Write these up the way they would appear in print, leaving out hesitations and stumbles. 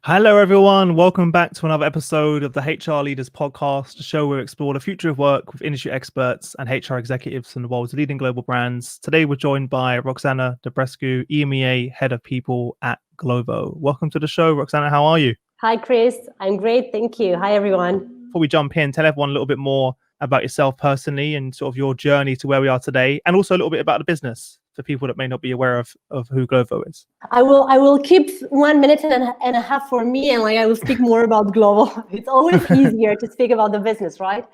Hello, everyone. Welcome back to another episode of the HR Leaders Podcast, a show where we explore the future of work with industry experts and HR executives from the world's leading global brands. Today, we're joined by Roxana Dobrescu, EMEA Head of People at Glovo. Welcome to the show, Roxana. How are you? Hi, Chris. I'm great. Thank you. Hi, everyone. Before we jump in, tell everyone a little bit more about yourself personally and sort of your journey to where we are today, and also a little bit about the business for people that may not be aware of who Glovo is. I will keep 1 minute and a half for me, and I will speak more about Glovo. It's always easier to speak about the business, right?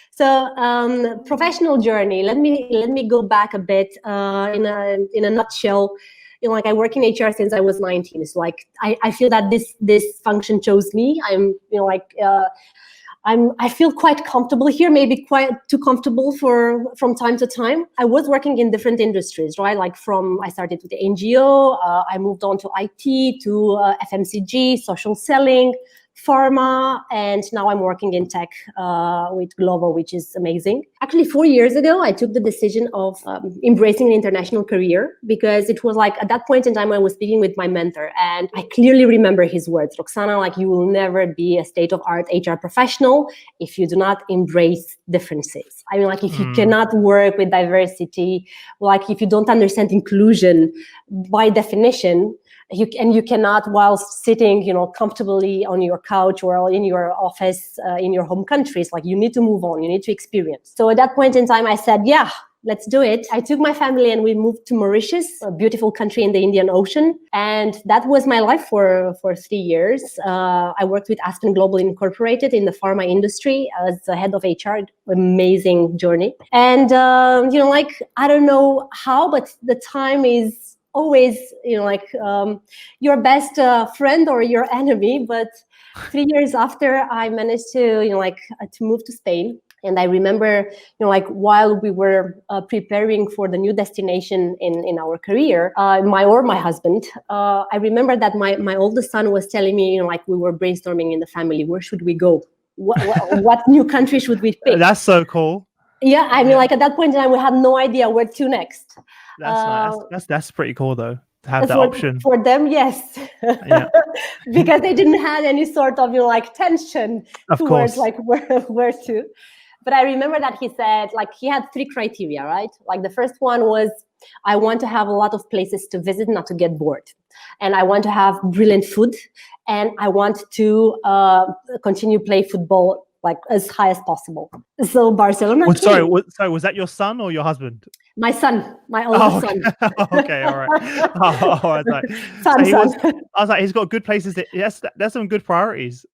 So, professional journey. Let me go back a bit in a nutshell. I work in HR since I was 19. It's like I feel that this function chose me. I feel quite comfortable here, maybe quite too comfortable from time to time. I was working in different industries, right? I started with the NGO, I moved on to IT, to FMCG, social selling, pharma, and now I'm working in tech with Glovo, which is amazing. Actually, 4 years ago, I took the decision of embracing an international career because it was like at that point in time I was speaking with my mentor, and I clearly remember his words, Roxana, you will never be a state-of-art HR professional if you do not embrace differences. If you cannot work with diversity, if you don't understand inclusion, by definition, you cannot, while sitting, comfortably on your couch or in your office in your home countries, you need to move on, you need to experience. So at that point in time, I said, yeah, let's do it. I took my family and we moved to Mauritius, a beautiful country in the Indian Ocean. And that was my life for 3 years. I worked with Aspen Global Incorporated in the pharma industry as the head of HR. Amazing journey. And, I don't know how, but the time is always, your best friend or your enemy. But 3 years after, I managed to, to move to Spain. And I remember, while we were preparing for the new destination in our career, my husband, I remember that my oldest son was telling me, we were brainstorming in the family, where should we go? What new country should we pick? That's so cool. Yeah, at that point in time, we had no idea where to next. That's nice. That's pretty cool, though, to have that option. For them, yes. Yeah. Because they didn't have any sort of, tension of towards, course. Where to. But I remember that he said, he had 3 criteria, right? The first one was, I want to have a lot of places to visit, not to get bored. And I want to have brilliant food. And I want to continue play football as high as possible. So Barcelona. Sorry, was that your son or your husband? My son, my oldest son. Okay, all right. I was like, he's got good places. Yes, there's some good priorities.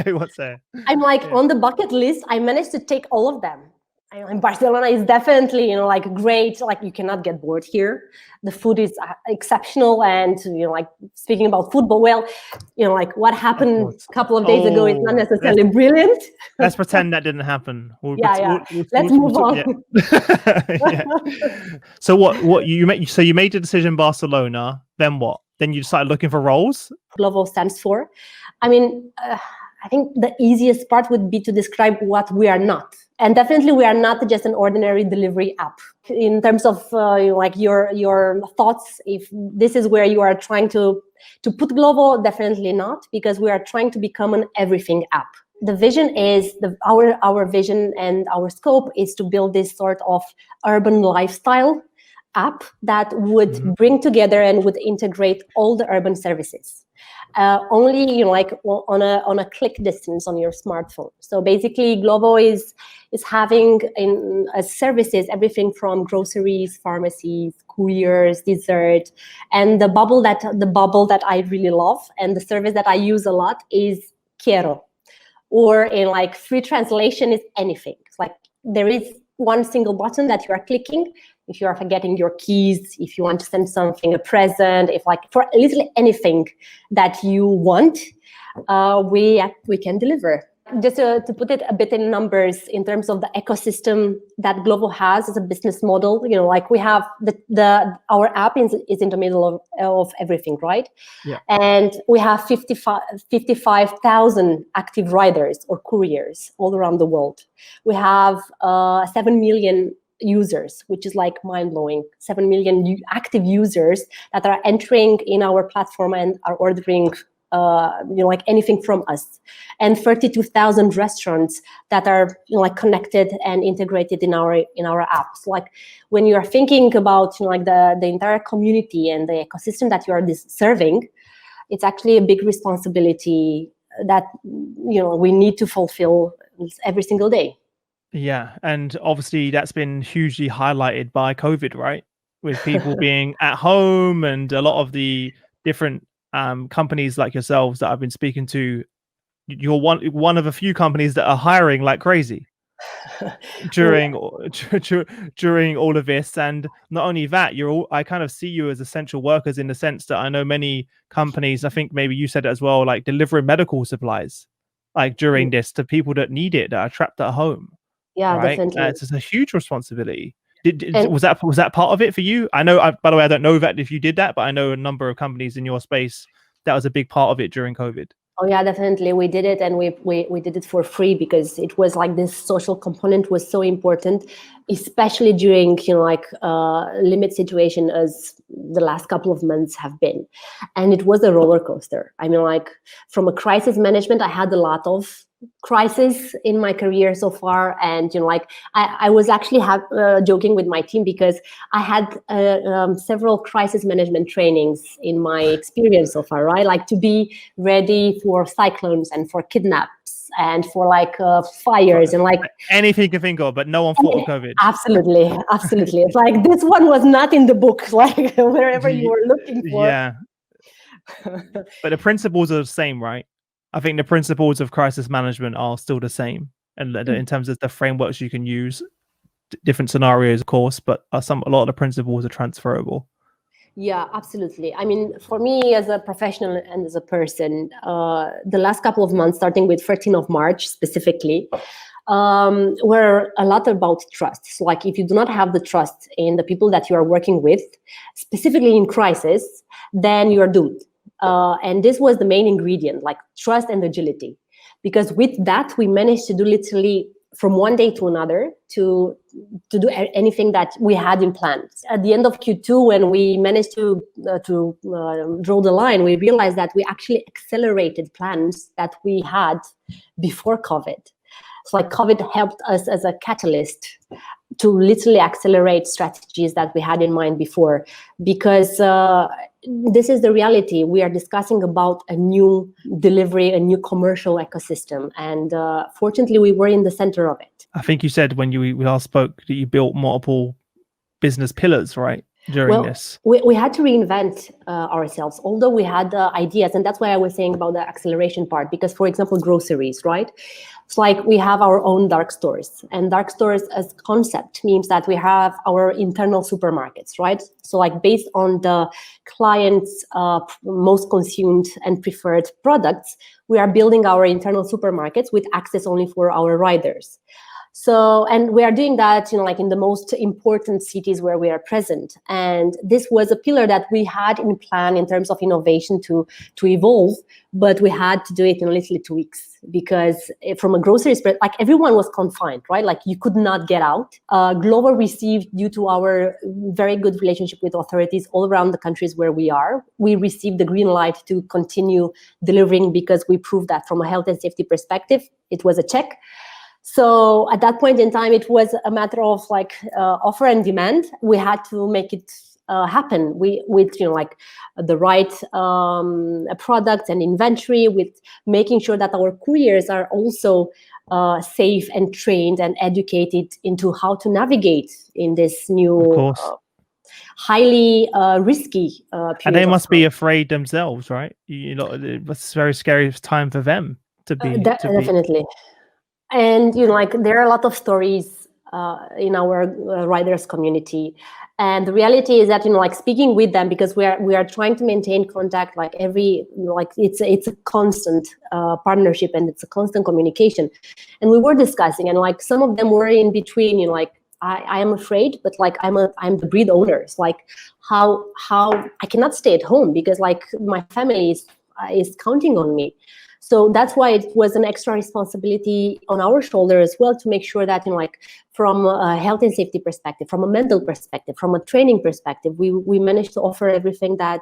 What's there? I'm on the bucket list, I managed to take all of them. Barcelona is definitely, great. You cannot get bored here. The food is exceptional, and speaking about football, well, what happened a couple of days ago is not necessarily brilliant. Let's pretend that didn't happen. Let's move on. Yeah. So what you made? So you made the decision, Barcelona. Then what? Then you started looking for roles. Glovo stands for. I think the easiest part would be to describe what we are not. And definitely we are not just an ordinary delivery app. In terms of your thoughts, if this is where you are trying to put Glovo, definitely not, because we are trying to become an everything app. The vision is, our vision and our scope is to build this sort of urban lifestyle app that would bring together and would integrate all the urban services. Only on a click distance on your smartphone. So basically, Glovo is having as services everything from groceries, pharmacies, couriers, dessert, and the bubble that I really love and the service that I use a lot is Quiero, or in free translation is anything. It's there is one single button that you are clicking. If you are forgetting your keys, if you want to send something, a present, if for literally anything that you want, we can deliver. Just to put it a bit in numbers, in terms of the ecosystem that Glovo has as a business model, we have our app is in the middle of everything, right? Yeah. And we have 55,000 active riders or couriers all around the world. We have 7 million users, which is mind-blowing. 7 million active users that are entering in our platform and are ordering like anything from us, and 32,000 restaurants that are like connected and integrated in our apps. Like when you are thinking about like the entire community and the ecosystem that you are serving, it's actually a big responsibility that we need to fulfill every single day. Yeah, and obviously that's been hugely highlighted by COVID, right? With people being at home, and a lot of the different companies like yourselves that I've been speaking to, you're one of a few companies that are hiring like crazy during all of this. And not only that, I kind of see you as essential workers in the sense that I know many companies, I think maybe you said it as well, like delivering medical supplies like during this to people that need it, that are trapped at home. Yeah, Right, definitely. it's a huge responsibility. And Was that part of it for you? I know. By the way, I don't know that if you did that, but I know a number of companies in your space that was a big part of it during COVID. oh yeah, definitely, we did it, and we did it for free because it was like this social component was so important, especially during like limit situation as the last couple of months have been, and it was a roller coaster. I mean, like from a crisis management, I had a lot of crisis in my career so far, and like I was actually joking with my team because I had several crisis management trainings in my experience so far, right? Like to be ready for cyclones and for kidnaps and for like fires and like anything you can think of, but no one thought of COVID. Absolutely. It's like this one was not in the book, like wherever you were looking for. Yeah. But the principles are the same, right? I think the principles of crisis management are still the same, and in terms of the frameworks you can use, different scenarios, of course, but a lot of the principles are transferable. Yeah, absolutely. I mean, for me as a professional and as a person, the last couple of months, starting with 13th of March specifically, were a lot about trust. So like if you do not have the trust in the people that you are working with, specifically in crisis, then you are doomed. And this was the main ingredient, like trust and agility. Because with that, we managed to do literally from one day to another to do anything that we had in plan. At the end of Q2, when we managed to draw the line, we realized that we actually accelerated plans that we had before COVID. So like COVID helped us as a catalyst to literally accelerate strategies that we had in mind before, because this is the reality. We are discussing about a new delivery, a new commercial ecosystem, and fortunately we were in the center of it. I think you said when we last spoke that you built multiple business pillars, right? During this, we had to reinvent ourselves, although we had ideas, and that's why I was saying about the acceleration part, because for example, groceries, right? It's like we have our own dark stores, and dark stores as concept means that we have our internal supermarkets, right? So like based on the client's most consumed and preferred products, we are building our internal supermarkets with access only for our riders. So, and we are doing that, like in the most important cities where we are present. And this was a pillar that we had in plan in terms of innovation to evolve, but we had to do it in literally 2 weeks because from a grocery spread, like everyone was confined, right? Like you could not get out. Glovo received, due to our very good relationship with authorities all around the countries where we are, we received the green light to continue delivering because we proved that from a health and safety perspective, it was a check. So at that point in time, it was a matter of like offer and demand. We had to make it happen with like the right products and inventory, with making sure that our couriers are also safe and trained and educated into how to navigate in this new highly risky period. And they must be afraid themselves, right? It's a very scary time for them to be. Definitely. And like there are a lot of stories in our riders community, and the reality is that like speaking with them, because we are trying to maintain contact like it's a constant partnership, and it's a constant communication. And we were discussing, and like some of them were in between, like I am afraid, but like I'm the breed owner. It's like how I cannot stay at home because like my family is counting on me. So that's why it was an extra responsibility on our shoulder as well to make sure that, like from a health and safety perspective, from a mental perspective, from a training perspective, we managed to offer everything that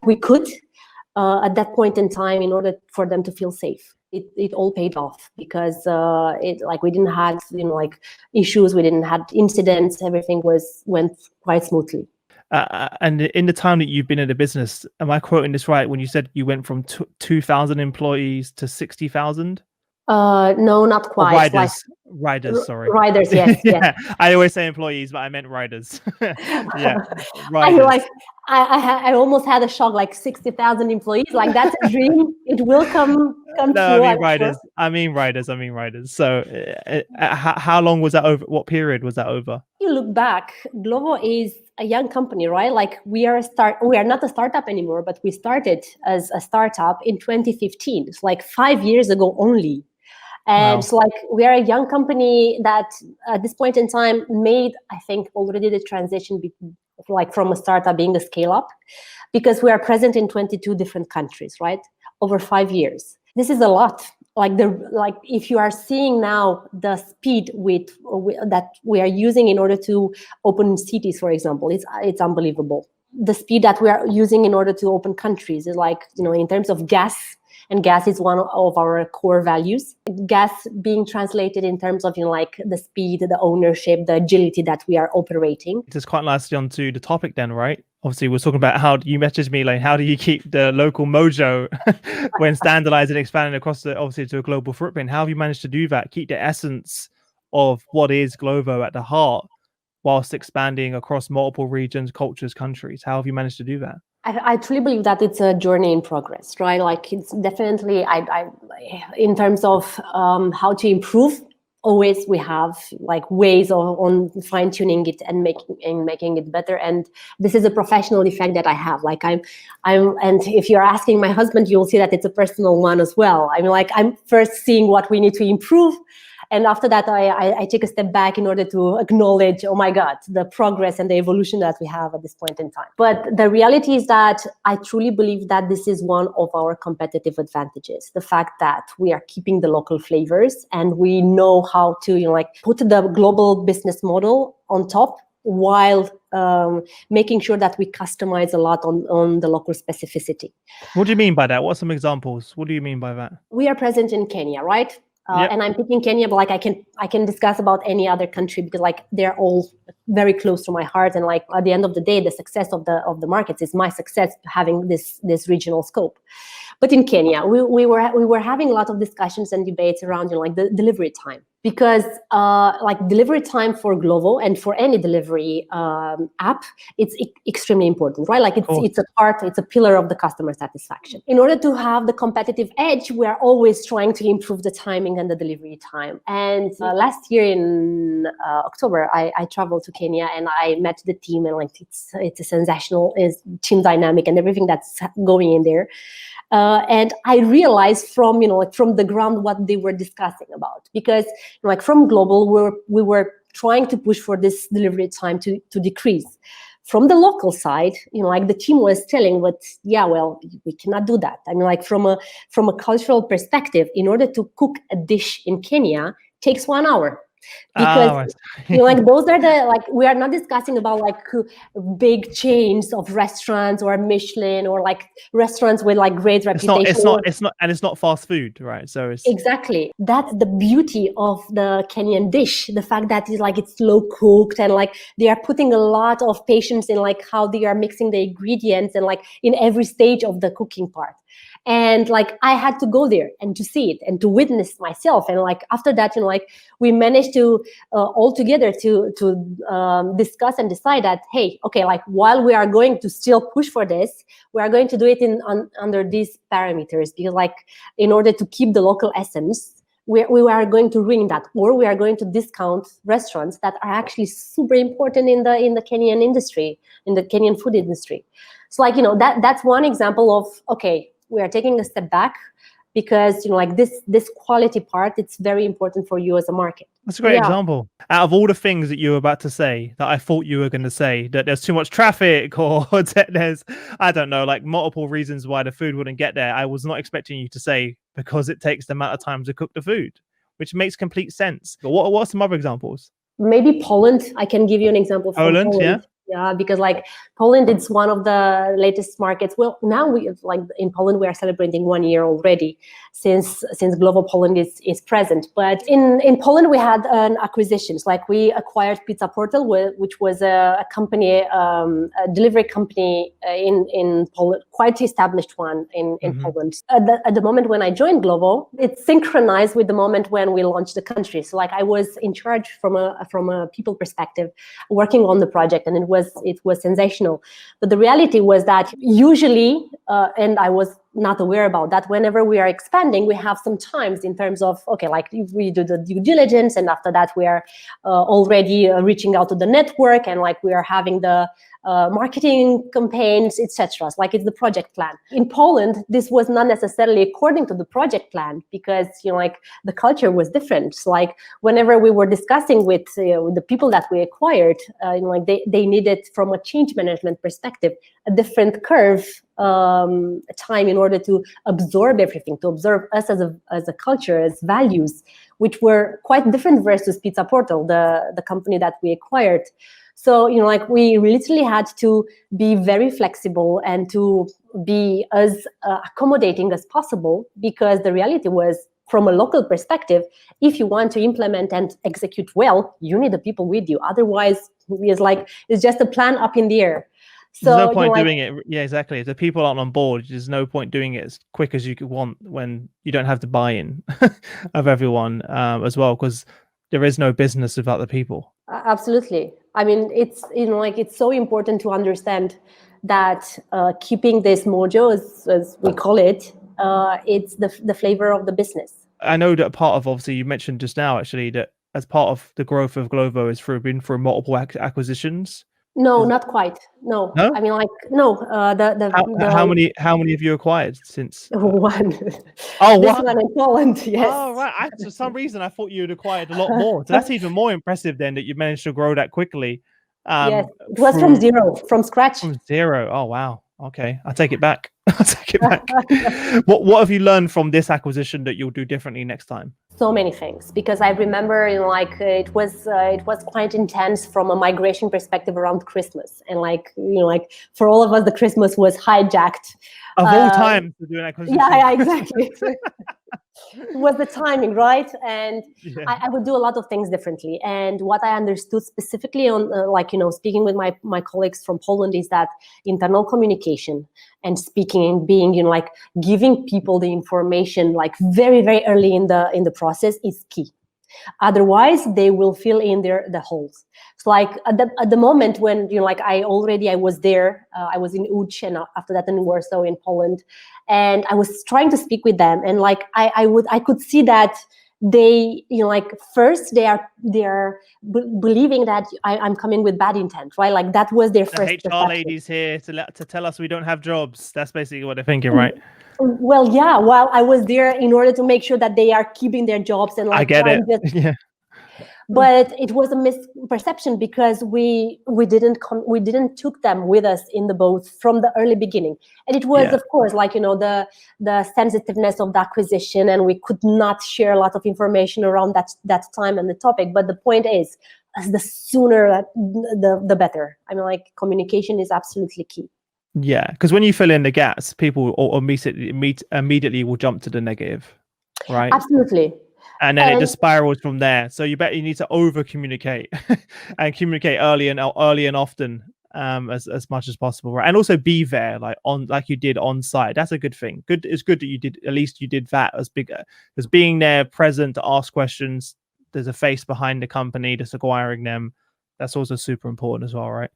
we could at that point in time in order for them to feel safe. It all paid off because we didn't have issues, we didn't have incidents, everything went quite smoothly. And in the time that you've been in the business, am I quoting this right when you said you went from 2,000 employees to 60,000? No, not quite. Riders, sorry. Riders, yes, yeah. yes. I always say employees, but I meant riders. Yeah, riders. I almost had a shock, 60,000 employees. That's a dream. It will come No, true. I mean riders. So how long was that over? What period was that over? You look back, Glovo is a young company, right? We are not a startup anymore, but we started as a startup in 2015. It's 5 years ago only. And Wow. we are a young company that at this point in time made, I think, already the transition from a startup being a scale up, because we are present in 22 different countries, right? Over 5 years. This is a lot. If you are seeing now the speed that we are using in order to open cities, for example, it's unbelievable. The speed that we are using in order to open countries is in terms of gas. And gas is one of our core values. Gas being translated in terms of the speed, the ownership, the agility that we are operating. It is quite nicely onto the topic then, right? Obviously, we're talking about how you messaged me, how do you keep the local mojo when standardizing and expanding across obviously to a global footprint? How have you managed to do that? Keep the essence of what is Glovo at the heart whilst expanding across multiple regions, cultures, countries. How have you managed to do that? I truly believe that it's a journey in progress, right? It's definitely, in terms of how to improve, always we have ways on fine tuning it and making it better. And this is a professional effect that I have. And if you're asking my husband, you'll see that it's a personal one as well. I'm first seeing what we need to improve. And after that, I take a step back in order to acknowledge, oh my God, the progress and the evolution that we have at this point in time. But the reality is that I truly believe that this is one of our competitive advantages. The fact that we are keeping the local flavors and we know how to put the global business model on top while making sure that we customize a lot on the local specificity. What do you mean by that? What are some examples? What do you mean by that? We are present in Kenya, right? Yep. And I'm picking Kenya, but I can discuss about any other country because they're all very close to my heart. And at the end of the day, the success of the markets is my success having this regional scope. But in Kenya, we were having a lot of discussions and debates around the delivery time, because delivery time for Glovo and for any delivery app, it's extremely important, right? It's a pillar of the customer satisfaction. In order to have the competitive edge, we are always trying to improve the timing and the delivery time. And last year in October, I traveled to Kenya and I met the team, and it's a sensational team dynamic and everything that's going in there. And I realized from the ground what they were discussing about, because from global we were trying to push for this delivery time to decrease. From the local side, the team was telling, but we cannot do that. From a cultural perspective, in order to cook a dish in Kenya takes 1 hour. Because those are we are not discussing about big chains of restaurants or Michelin or restaurants with great reputation. It's not fast food, right? So it's exactly, that's the beauty of the Kenyan dish, the fact that it's slow cooked and they are putting a lot of patience in how they are mixing the ingredients and in every stage of the cooking part. And I had to go there and to see it and to witness myself. And after that, we managed to all together to discuss and decide that, hey, okay, while we are going to still push for this, we are going to do it under these parameters, because in order to keep the local essence, we are going to ring that, or we are going to discount restaurants that are actually super important in the Kenyan industry, in the Kenyan food industry. So that's one example of, okay, we are taking a step back because this quality part, it's very important for you as a market. That's a great example. Out of all the things that you were about to say that I thought you were going to say, that there's too much traffic or there's, I don't know, multiple reasons why the food wouldn't get there, I was not expecting you to say because it takes the amount of time to cook the food, which makes complete sense. But what are some other examples? Maybe Poland. I can give you an example from Poland. Yeah. Yeah, because like Poland, it's one of the latest markets. Well, now we like in Poland, we are celebrating 1 year already since Glovo Poland is present. But in Poland, we had acquisitions. Like we acquired Pizza Portal, which was a company, a delivery company in Poland, quite established one in Poland. At the moment when I joined Glovo, it synchronized with the moment when we launched the country. So like I was in charge from a people perspective, working on the project, and it was sensational. But the reality was that usually, and I was not aware about that, whenever we are expanding, we have some times in terms of, okay, like we do the due diligence, and after that we are already reaching out to the network, and like we are having the marketing campaigns, etc. Like it's the project plan. In Poland, this was not necessarily according to the project plan, because like the culture was different. So like whenever we were discussing with the people that we acquired, like they needed, from a change management perspective, a different curve time in order to absorb everything, to absorb us as a culture, as values, which were quite different versus Pizza Portal, the company that we acquired. So, like we literally had to be very flexible and to be as accommodating as possible, because the reality was, from a local perspective, if you want to implement and execute well, you need the people with you. Otherwise, it's just a plan up in the air. So, there's no point doing it. Yeah, exactly. If the people aren't on board, there's no point doing it as quick as you could want when you don't have the buy-in of everyone as well, because there is no business without the people. Absolutely. I mean, it's it's so important to understand that keeping this mojo, as we call it, it's the flavor of the business. I know that part of, obviously, you mentioned just now actually that as part of the growth of Glovo is been through multiple acquisitions. No, not quite. No, I mean, like, no. How many have you acquired since? One. Oh, this one in Poland. Yes. Oh, right. For some reason, I thought you had acquired a lot more. So that's even more impressive then, that you managed to grow that quickly. Yes, it was from zero, from scratch. From zero. Oh, wow. Okay, I take it back. I take it back. What have you learned from this acquisition that you'll do differently next time? So many things, because I remember, it was quite intense from a migration perspective around Christmas, and for all of us, the Christmas was hijacked. Of all time to do an acquisition. Yeah, exactly. Was the timing right? And yeah. I would do a lot of things differently. And what I understood specifically on, speaking with my colleagues from Poland, is that internal communication and speaking and being, giving people the information very, very early in the process is key. Otherwise, they will fill in the holes. So at the moment when, I was there, I was in Łódź, and after that in Warsaw in Poland, and I was trying to speak with them, and I could see that they, first they are believing that I'm coming with bad intent, right? Like that was their first HR perception. Ladies here to tell us we don't have jobs. That's basically what they're thinking, right? Well, yeah. Well, I was there in order to make sure that they are keeping their jobs, and I get it. Yeah. But it was a misperception, because we didn't took them with us in the boat from the early beginning, and it was of course the sensitiveness of the acquisition, and we could not share a lot of information around that time and the topic. But the point is, the sooner the better. I mean, communication is absolutely key. Yeah, because when you fill in the gaps, people immediately will jump to the negative, right? Absolutely. And then it just spirals from there. So you need to over communicate and communicate early and often, as much as possible, right? And also be there, like you did on site. That's a good thing. It's good that you did that as bigger, because being there, present to ask questions. There's a face behind the company that's acquiring them. That's also super important as well, right?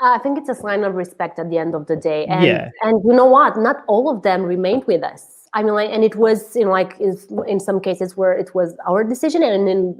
I think it's a sign of respect at the end of the day. And you know what? Not all of them remained with us. I mean, and it was, in some cases where it was our decision, and in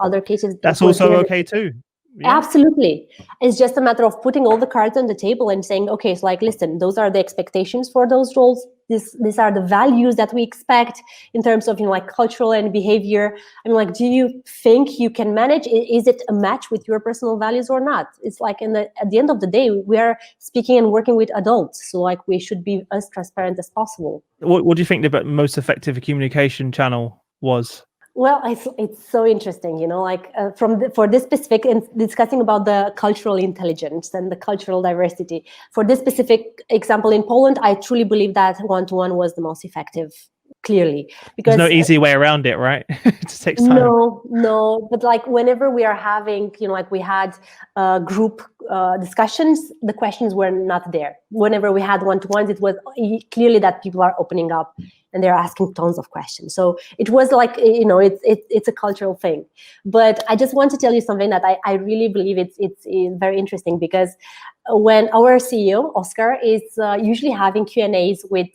other cases, that's also okay too. Yeah. Absolutely. It's just a matter of putting all the cards on the table and saying, okay, so listen, those are the expectations for those roles. These are the values that we expect in terms of, cultural and behavior. I mean, do you think you can manage? Is it a match with your personal values or not? It's at the end of the day, we are speaking and working with adults. So we should be as transparent as possible. What do you think the most effective communication channel was? Well, it's so interesting, like for this specific, and discussing about the cultural intelligence and the cultural diversity. For this specific example in Poland, I truly believe that one-to-one was the most effective, clearly, because there's no easy way around it, right? It just takes time. No, but like whenever we are having, like we had group discussions, the questions were not there. Whenever we had one-to-ones, it was clearly that people are opening up and they're asking tons of questions. So it was like, it's a cultural thing. But I just want to tell you something that I really believe it's very interesting, because when our CEO, Oscar, is usually having Q&As with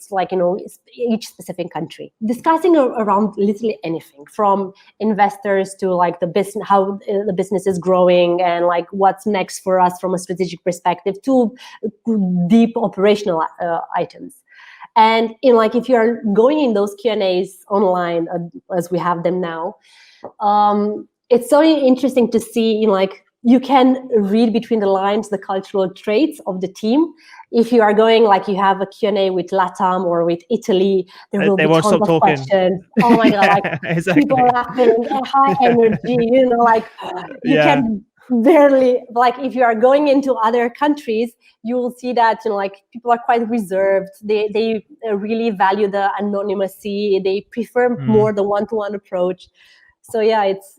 each specific country, discussing around literally anything from investors to like the business, how the business is growing and like what's next for us from a strategic perspective, to deep operational items. And if you're going in those Q&As online, as we have them now, it's so interesting to see, you can read between the lines the cultural traits of the team. If you are going, you have a Q&A with LATAM or with Italy, there will be tons of questions. Oh my God, exactly. People laughing, high energy, you can barely, if you are going into other countries, you will see that, people are quite reserved. They really value the anonymity. They prefer more the one-to-one approach. So yeah, it's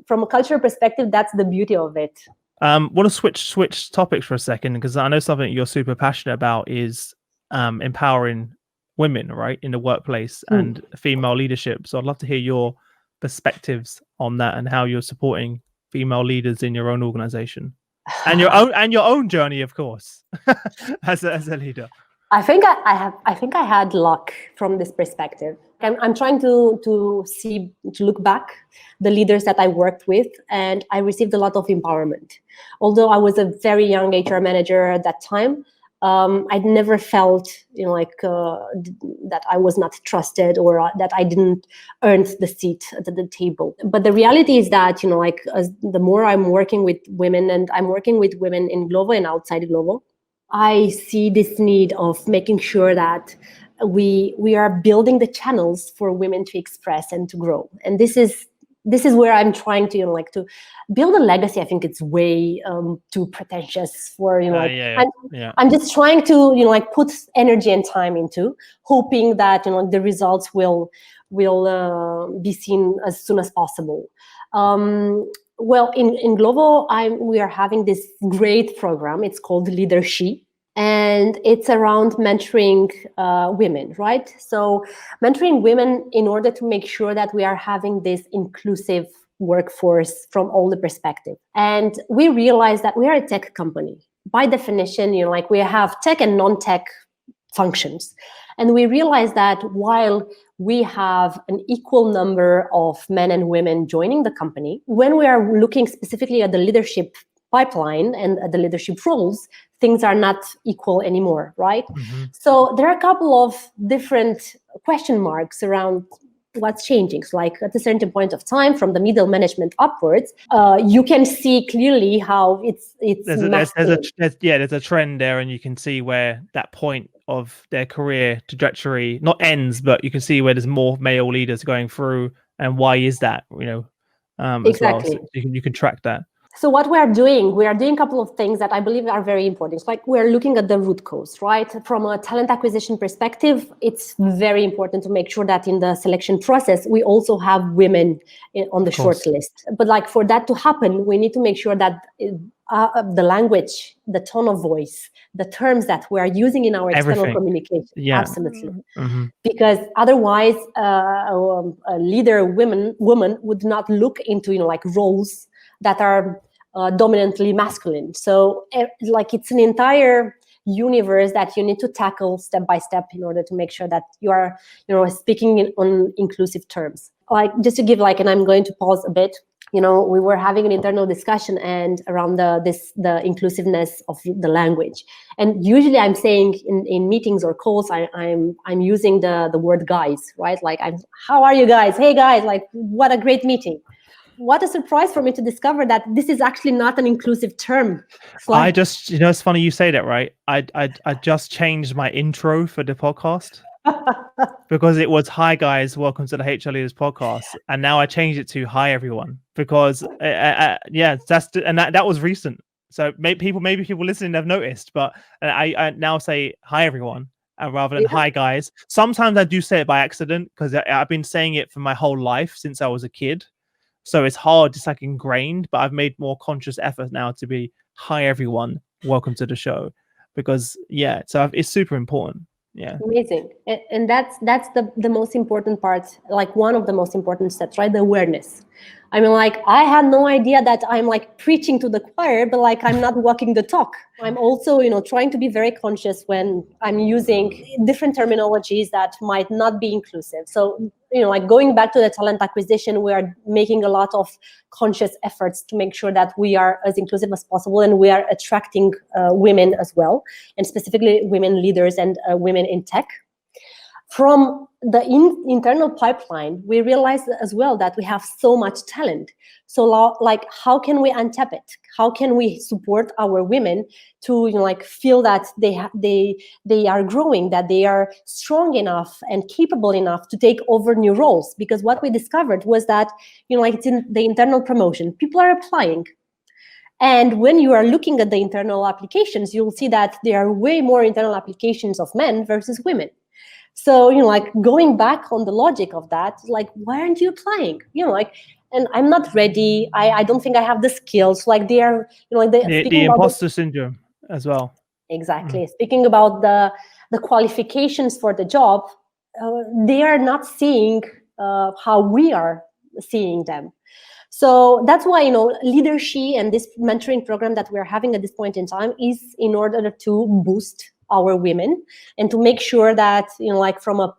from a cultural perspective, that's the beauty of it. Want to switch topics for a second, because I know something you're super passionate about is empowering women, right, in the workplace and female leadership. So I'd love to hear your perspectives on that and how you're supporting female leaders in your own organization and your own journey, of course, as a leader. I think I had luck from this perspective. I'm trying to look back the leaders that I worked with, and I received a lot of empowerment. Although I was a very young HR manager at that time, I'd never felt that I was not trusted or that I didn't earn the seat at the table. But the reality is that as the more I'm working with women, and I'm working with women in Glovo and outside Glovo, I see this need of making sure that we are building the channels for women to express and to grow. And this is where I'm trying to to build a legacy. I think it's way too pretentious for I'm just trying to put energy and time into, hoping that the results will be seen as soon as possible. Well, in Glovo, we are having this great program. It's called Leadership, and it's around mentoring women, right? So mentoring women in order to make sure that we are having this inclusive workforce from all the perspective. And we realize that we are a tech company. By definition, we have tech and non-tech functions. And we realize that while we have an equal number of men and women joining the company, when we are looking specifically at the leadership pipeline and at the leadership roles, things are not equal anymore, right? So there are a couple of different question marks around what's changing. So at a certain point of time, from the middle management upwards, you can see clearly how there's a trend there, and you can see where that point of their career trajectory not ends, but you can see where there's more male leaders going through, and why is that, exactly. As well. So you can track that. So what we are doing a couple of things that I believe are very important. It's we're looking at the root cause, right? From a talent acquisition perspective, it's very important to make sure that in the selection process, we also have women on the short list. But for that to happen, we need to make sure that the language, the tone of voice, the terms that we are using in our external communication, absolutely. Because otherwise, a leader woman would not look into roles that are dominantly masculine. So it's an entire universe that you need to tackle step by step in order to make sure that you are speaking on inclusive terms. Just to give and I'm going to pause a bit. We were having an internal discussion and around the inclusiveness of the language. And usually I'm saying in meetings or calls, I'm using the word guys, right? How are you guys? Hey guys, what a great meeting. What a surprise for me to discover that this is actually not an inclusive term. I just, it's funny you say that, right? I just changed my intro for the podcast. because it was hi guys, welcome to the HR Leaders podcast, and now I changed it to hi everyone because yeah, that was recent. So maybe people listening have noticed, but I now say hi everyone rather than hi guys. Sometimes I do say it by accident because I've been saying it for my whole life since I was a kid, so it's hard, it's like ingrained. But I've made more conscious effort now to be hi everyone, welcome to the show, because yeah, so it's super important. Yeah, amazing. And that's the most important part, like one of the most important steps, right? The awareness. I mean, like, I had no idea that I'm like preaching to the choir, but like I'm not walking the talk. I'm also, trying to be very conscious when I'm using different terminologies that might not be inclusive. So, like going back to the talent acquisition, we are making a lot of conscious efforts to make sure that we are as inclusive as possible, and we are attracting women as well, and specifically women leaders and women in tech. From the internal pipeline, we realized as well that we have so much talent. So like, how can we untap it? How can we support our women to feel that they are growing, that they are strong enough and capable enough to take over new roles? Because what we discovered was that it's in the internal promotion, people are applying. And when you are looking at the internal applications, you'll see that there are way more internal applications of men versus women. So, like going back on the logic of that, like, why aren't you applying? And I'm not ready. I don't think I have the skills. Like they are, the imposter syndrome as well. Exactly. Speaking about the qualifications for the job, they are not seeing how we are seeing them. So that's why, leadership and this mentoring program that we're having at this point in time is in order to boost our women and to make sure that, like from a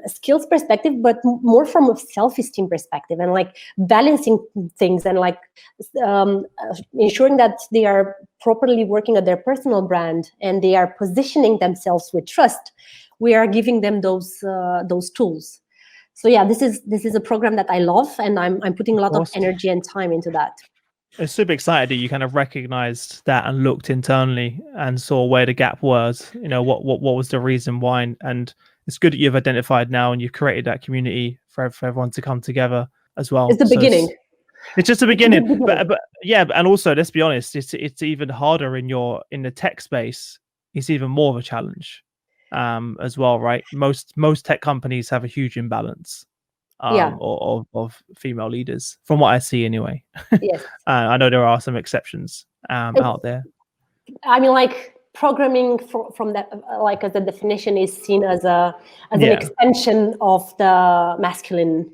skills perspective, but more from a self-esteem perspective, and like balancing things, and like ensuring that they are properly working at their personal brand and they are positioning themselves with trust. We are giving them those tools. So yeah, this is a program that I love, and I'm putting a lot of energy and time into that. It's super excited that you kind of recognized that and looked internally and saw where the gap was, what was the reason why. And it's good that you've identified now and you've created that community for everyone to come together as well. It's the beginning. It's just the beginning. But yeah, and also let's be honest, it's even harder in the tech space. It's even more of a challenge as well, right? Most tech companies have a huge imbalance. Of female leaders, from what I see anyway. Yes. I know there are some exceptions out there. I mean, like programming from that, like as a definition, is seen as an extension of the masculine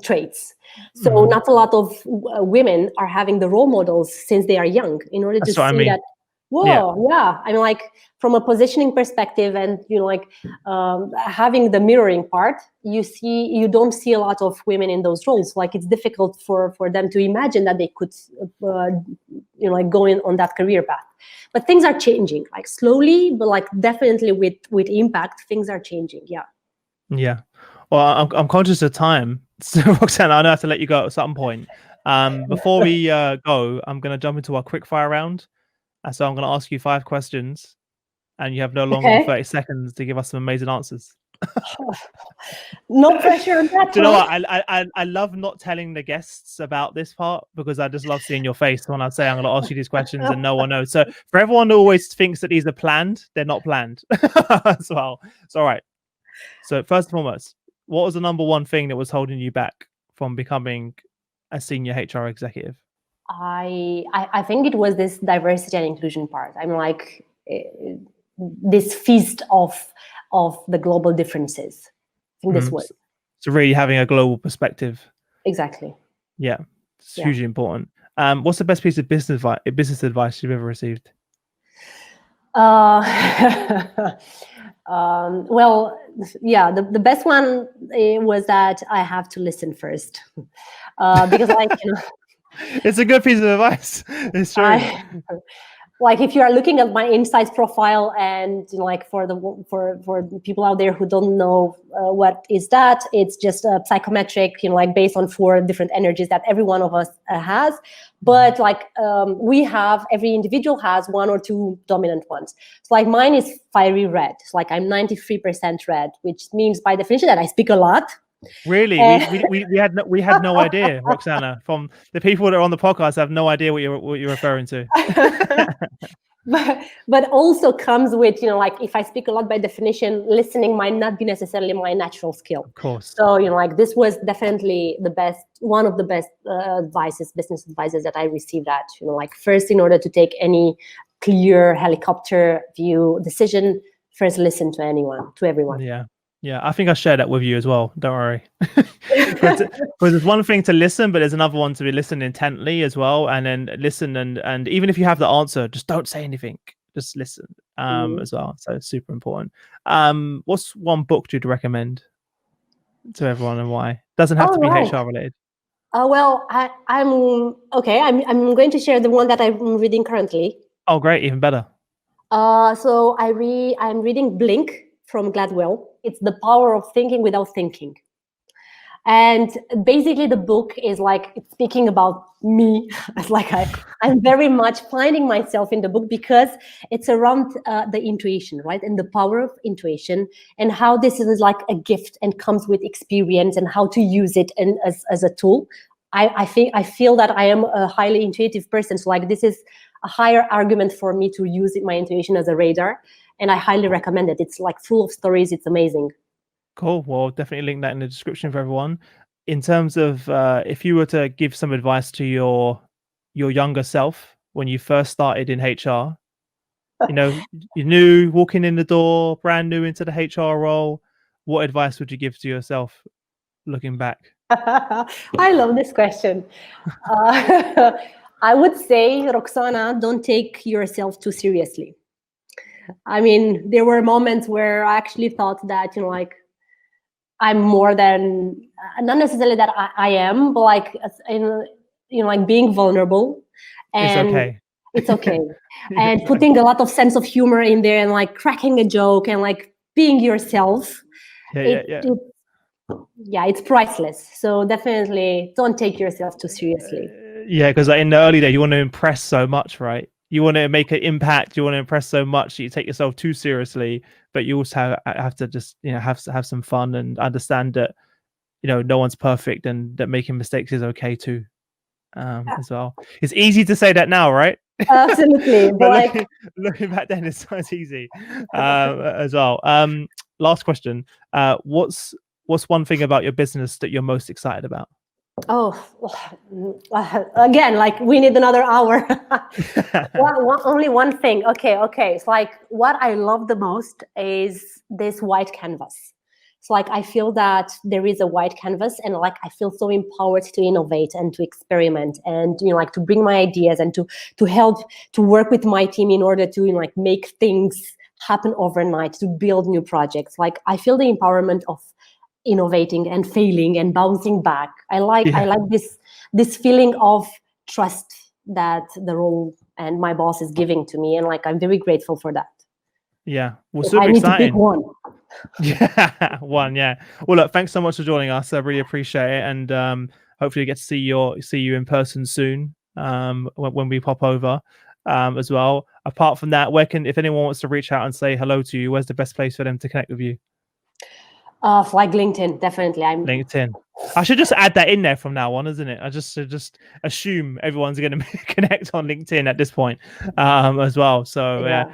traits. So not a lot of women are having the role models since they are young in order to see that. Whoa, yeah. I mean, like from a positioning perspective, and having the mirroring part, you don't see a lot of women in those roles. Like it's difficult for them to imagine that they could, go in on that career path. But things are changing, like slowly, but like definitely with impact. Things are changing. Yeah. Yeah. Well, I'm conscious of time, so Roxana, I know I have to let you go at some point. Before we go, I'm going to jump into our quick fire round. So I'm going to ask you 5 questions, and you have no longer than 30 seconds to give us some amazing answers. No pressure on that. Do you know what? I love not telling the guests about this part because I just love seeing your face when I say I'm going to ask you these questions and no one knows. So for everyone who always thinks that these are planned, they're not planned as well. It's all right. So first and foremost, what was the number one thing that was holding you back from becoming a senior HR executive? I think it was this diversity and inclusion part. I'm like this feast of the global differences. I think this was. So really having a global perspective. Exactly. Yeah, it's hugely important. What's the best piece of business advice you've ever received? Well, yeah, the best one was that I have to listen first, because like it's a good piece of advice. It's true. like if you are looking at my insights profile, and like for the people out there who don't know what is that, it's just a psychometric, like based on 4 different energies that every one of us has. But like every individual has 1 or 2 dominant ones. So like mine is fiery red. So like I'm 93% red, which means by definition that I speak a lot. Really, we had no idea, Roxana. From the people that are on the podcast, have no idea what you're referring to. but also comes with, like if I speak a lot, by definition, listening might not be necessarily my natural skill. Of course. So like this was definitely one of the best business advices that I received. At like first, in order to take any clear helicopter view decision, first listen to everyone. Yeah, I think I share that with you as well. Don't worry. Because there's one thing to listen, but there's another one to be listening intently as well. And then listen, and even if you have the answer, just don't say anything. Just listen as well. So it's super important. What's one book you'd recommend to everyone, and why? Doesn't have to be HR related. Well, I'm okay. I'm going to share the one that I'm reading currently. Oh, great! Even better. So I'm reading Blink from Gladwell. It's the power of thinking without thinking. And basically the book is like, it's speaking about me. It's like I'm very much finding myself in the book, because it's around the intuition, right? And the power of intuition, and how this is like a gift and comes with experience, and how to use it as a tool. I feel that I am a highly intuitive person. So like this is a higher argument for me to use my intuition as a radar. And I highly recommend it. It's like full of stories. It's amazing. Cool. Well, definitely link that in the description for everyone. In terms of if you were to give some advice to your younger self when you first started in HR, you're new, walking in the door, brand new into the HR role, what advice would you give to yourself looking back? I love this question. I would say, Roxana, don't take yourself too seriously. I mean, there were moments where I actually thought that, like, I'm more than, not necessarily that I am, but like, like being vulnerable. And it's okay. It's okay. And putting a lot of sense of humor in there, and like cracking a joke, and like being yourself. Yeah, it's priceless. So definitely don't take yourself too seriously. Yeah, because in the early days, you want to impress so much, right? You want to make an impact. You want to impress so much that you take yourself too seriously. But you also have to just have some fun, and understand that no one's perfect, and that making mistakes is okay too, as well. It's easy to say that now, right? Absolutely. But looking back then, it's easy as well. Last question. What's one thing about your business that you're most excited about? Oh, again, like we need another hour. Only one thing. Okay. It's like what I love the most is this white canvas. It's like I feel that there is a white canvas, and like I feel so empowered to innovate and to experiment, and like to bring my ideas, and to help to work with my team in order to like make things happen overnight, to build new projects. Like I feel the empowerment of innovating and failing and bouncing back. I like this feeling of trust that the role and my boss is giving to me, and like I'm very grateful for that. Yeah, well, super I need exciting. to pick one. Yeah, one. Yeah. Well, look, thanks so much for joining us. I really appreciate it, and hopefully get to see you in person soon. When we pop over, as well. Apart from that, if anyone wants to reach out and say hello to you, where's the best place for them to connect with you? Like LinkedIn, definitely. LinkedIn. I should just add that in there from now on, isn't it? I just assume everyone's going to connect on LinkedIn at this point, as well. So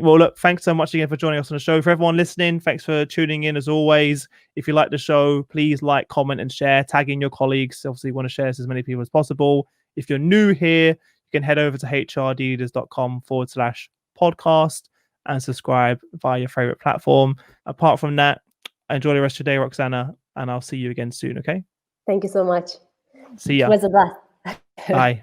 well, look, thanks so much again for joining us on the show. For everyone listening, thanks for tuning in as always. If you like the show, please like, comment, and share. Tag in your colleagues. Obviously, you want to share this as many people as possible. If you're new here, you can head over to hrleaders.com/podcast and subscribe via your favorite platform. Apart from that, enjoy the rest of your day, Roxana, and I'll see you again soon, okay? Thank you so much. See ya. It was a blast. Bye.